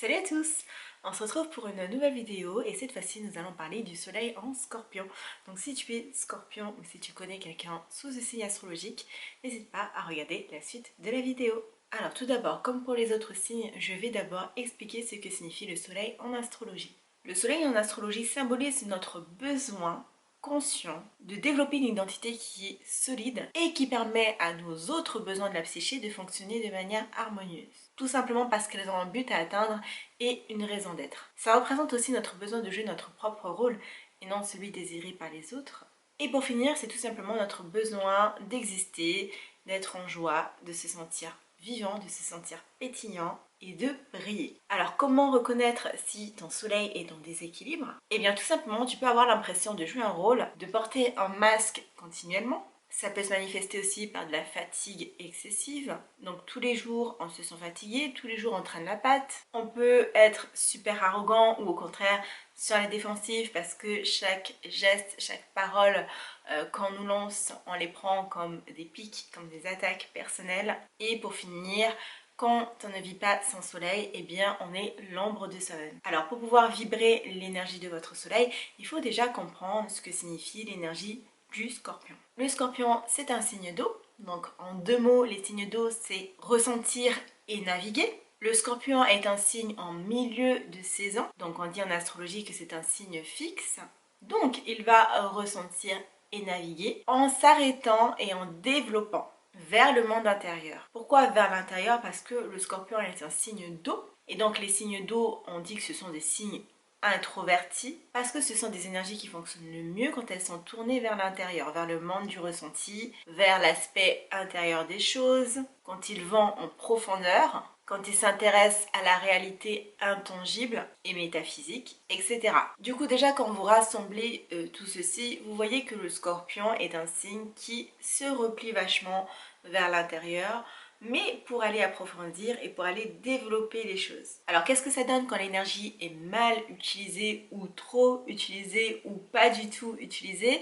Salut à tous! On se retrouve pour une nouvelle vidéo et cette fois-ci nous allons parler du soleil en scorpion. Donc si tu es scorpion ou si tu connais quelqu'un sous ce signe astrologique, n'hésite pas à regarder la suite de la vidéo. Alors tout d'abord, comme pour les autres signes, je vais d'abord expliquer ce que signifie le soleil en astrologie. Le soleil en astrologie symbolise notre besoin conscient de développer une identité qui est solide et qui permet à nos autres besoins de la psyché de fonctionner de manière harmonieuse. Tout simplement parce qu'elles ont un but à atteindre et une raison d'être. Ça représente aussi notre besoin de jouer notre propre rôle et non celui désiré par les autres. Et pour finir, c'est tout simplement notre besoin d'exister, d'être en joie, de se sentir vivant, de se sentir pétillant et de briller. Alors comment reconnaître si ton soleil est en déséquilibre? Eh bien tout simplement, tu peux avoir l'impression de jouer un rôle, de porter un masque continuellement. Ça peut se manifester aussi par de la fatigue excessive. Donc tous les jours on se sent fatigué, tous les jours on traîne la patte. On peut être super arrogant ou au contraire sur la défensive parce que chaque geste, chaque parole qu'on nous lance, on les prend comme des pics, comme des attaques personnelles. Et pour finir, quand on ne vit pas sans soleil, eh bien on est l'ombre de soi-même. Alors pour pouvoir vibrer l'énergie de votre soleil, il faut déjà comprendre ce que signifie l'énergie du scorpion. Le scorpion, c'est un signe d'eau. Donc en deux mots, les signes d'eau, c'est ressentir et naviguer. Le scorpion est un signe en milieu de saison. Donc on dit en astrologie que c'est un signe fixe. Donc il va ressentir et naviguer en s'arrêtant et en développant vers le monde intérieur. Pourquoi vers l'intérieur? Parce que le scorpion est un signe d'eau. Et donc les signes d'eau, on dit que ce sont des signes introvertis parce que ce sont des énergies qui fonctionnent le mieux quand elles sont tournées vers l'intérieur, vers le monde du ressenti, vers l'aspect intérieur des choses, quand ils vont en profondeur, quand ils s'intéressent à la réalité intangible et métaphysique, etc. Du coup, déjà quand vous rassemblez tout ceci, vous voyez que le scorpion est un signe qui se replie vachement vers l'intérieur, mais pour aller approfondir et pour aller développer les choses. Alors qu'est-ce que ça donne quand l'énergie est mal utilisée ou trop utilisée ou pas du tout utilisée?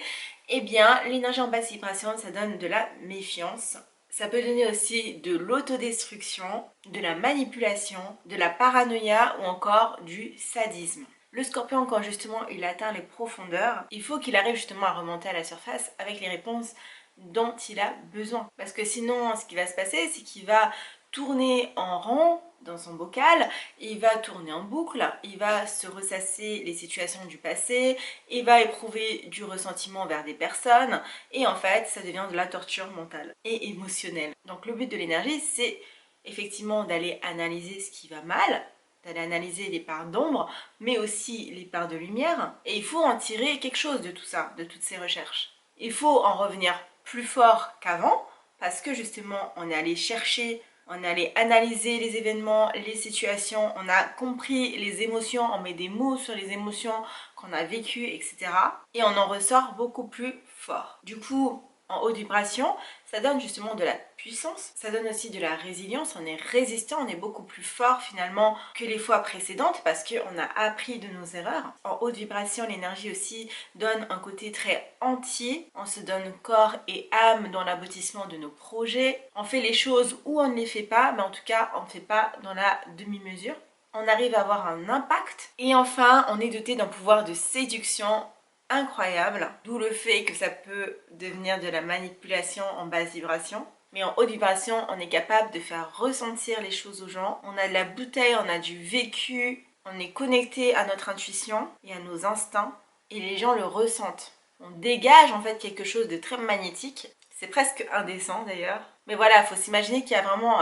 Eh bien, l'énergie en basse vibration, ça donne de la méfiance. Ça peut donner aussi de l'autodestruction, de la manipulation, de la paranoïa ou encore du sadisme. Le scorpion, quand justement il atteint les profondeurs, il faut qu'il arrive justement à remonter à la surface avec les réponses dont il a besoin. Parce que sinon, ce qui va se passer, c'est qu'il va tourner en rond dans son bocal, il va tourner en boucle, il va se ressasser les situations du passé, il va éprouver du ressentiment vers des personnes, et en fait, ça devient de la torture mentale et émotionnelle. Donc le but de l'énergie, c'est effectivement d'aller analyser ce qui va mal, d'aller analyser les parts d'ombre, mais aussi les parts de lumière, et il faut en tirer quelque chose de tout ça, de toutes ces recherches. Il faut en revenir plus fort qu'avant, parce que justement, on est allé chercher, on est allé analyser les événements, les situations, on a compris les émotions, on met des mots sur les émotions qu'on a vécues, etc. Et on en ressort beaucoup plus fort. Du coup, en haute vibration, ça donne justement de la puissance, ça donne aussi de la résilience, on est résistant, on est beaucoup plus fort finalement que les fois précédentes parce qu'on a appris de nos erreurs. En haute vibration, l'énergie aussi donne un côté très entier, on se donne corps et âme dans l'aboutissement de nos projets, on fait les choses ou on ne les fait pas, mais en tout cas on ne fait pas dans la demi-mesure. On arrive à avoir un impact et enfin on est doté d'un pouvoir de séduction incroyable, d'où le fait que ça peut devenir de la manipulation en basse vibration. Mais en haute vibration, on est capable de faire ressentir les choses aux gens. On a de la bouteille, on a du vécu, on est connecté à notre intuition et à nos instincts et les gens le ressentent. On dégage en fait quelque chose de très magnétique. C'est presque indécent d'ailleurs. Mais voilà, il faut s'imaginer qu'il y a vraiment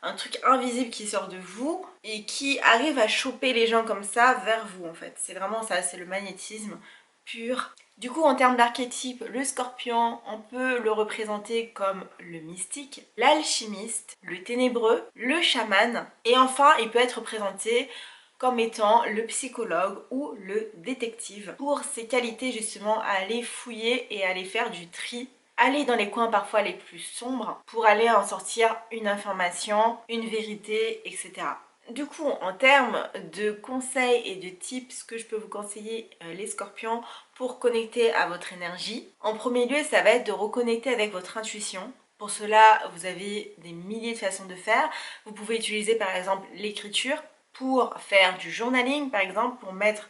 un truc invisible qui sort de vous et qui arrive à choper les gens comme ça vers vous en fait. C'est vraiment ça, c'est le magnétisme pur. Du coup, en termes d'archétype, le scorpion, on peut le représenter comme le mystique, l'alchimiste, le ténébreux, le chaman, et enfin, il peut être représenté comme étant le psychologue ou le détective, pour ses qualités justement à aller fouiller et à aller faire du tri, aller dans les coins parfois les plus sombres, pour aller en sortir une information, une vérité, etc. Du coup, en termes de conseils et de tips que je peux vous conseiller les scorpions pour connecter à votre énergie, en premier lieu, ça va être de reconnecter avec votre intuition. Pour cela, vous avez des milliers de façons de faire. Vous pouvez utiliser par exemple l'écriture pour faire du journaling par exemple, pour mettre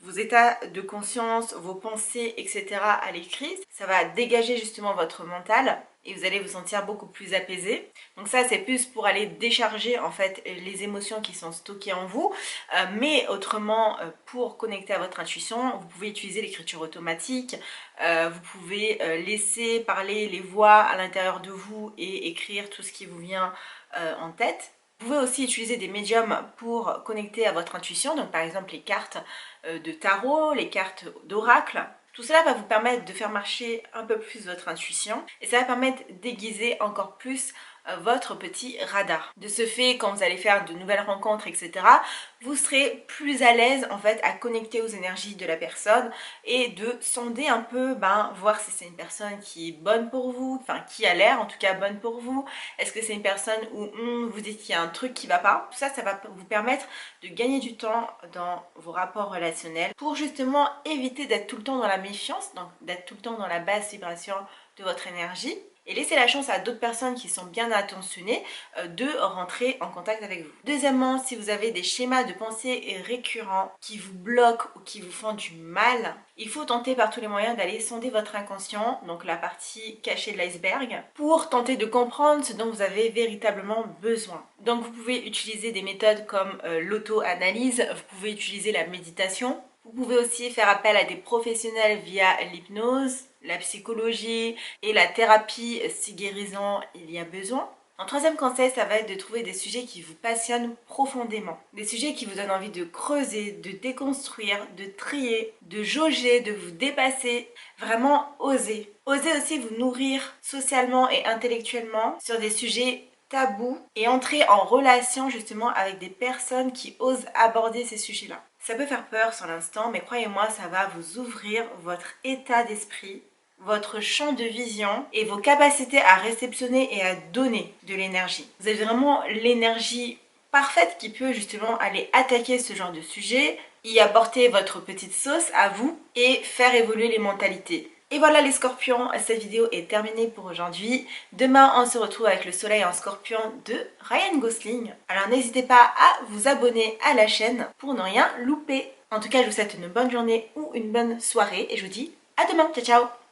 vos états de conscience, vos pensées, etc. à l'écrit. Ça va dégager justement votre mental et vous allez vous sentir beaucoup plus apaisé. Donc ça, c'est plus pour aller décharger en fait les émotions qui sont stockées en vous. Mais autrement, pour connecter à votre intuition, vous pouvez utiliser l'écriture automatique. Vous pouvez laisser parler les voix à l'intérieur de vous et écrire tout ce qui vous vient en tête. Vous pouvez aussi utiliser des médiums pour connecter à votre intuition, donc par exemple les cartes de tarot, les cartes d'oracle. Tout cela va vous permettre de faire marcher un peu plus votre intuition et ça va permettre d'aiguiser encore plus votre petit radar. De ce fait, quand vous allez faire de nouvelles rencontres, etc., vous serez plus à l'aise en fait à connecter aux énergies de la personne et de sonder un peu, voir si c'est une personne qui est bonne pour vous, enfin qui a l'air en tout cas bonne pour vous. Est-ce que c'est une personne où vous dites qu'il y a un truc qui va pas? Tout ça, ça va vous permettre de gagner du temps dans vos rapports relationnels pour justement éviter d'être tout le temps dans la méfiance, donc d'être tout le temps dans la basse vibration de votre énergie et laisser la chance à d'autres personnes qui sont bien attentionnées de rentrer en contact avec vous. Deuxièmement, si vous avez des schémas de pensée récurrents qui vous bloquent ou qui vous font du mal, il faut tenter par tous les moyens d'aller sonder votre inconscient, donc la partie cachée de l'iceberg, pour tenter de comprendre ce dont vous avez véritablement besoin. Donc vous pouvez utiliser des méthodes comme l'auto-analyse, vous pouvez utiliser la méditation, vous pouvez aussi faire appel à des professionnels via l'hypnose, la psychologie et la thérapie si guérison il y a besoin. Un troisième conseil, ça va être de trouver des sujets qui vous passionnent profondément. Des sujets qui vous donnent envie de creuser, de déconstruire, de trier, de jauger, de vous dépasser. Vraiment, osez. Osez aussi vous nourrir socialement et intellectuellement sur des sujets tabous et entrer en relation justement avec des personnes qui osent aborder ces sujets-là. Ça peut faire peur sur l'instant, mais croyez-moi, ça va vous ouvrir votre état d'esprit, votre champ de vision et vos capacités à réceptionner et à donner de l'énergie. Vous avez vraiment l'énergie parfaite qui peut justement aller attaquer ce genre de sujet, y apporter votre petite sauce à vous et faire évoluer les mentalités. Et voilà les scorpions, cette vidéo est terminée pour aujourd'hui. Demain, on se retrouve avec le soleil en scorpion de Ryan Gosling. Alors n'hésitez pas à vous abonner à la chaîne pour ne rien louper. En tout cas, je vous souhaite une bonne journée ou une bonne soirée et je vous dis à demain. Ciao, ciao!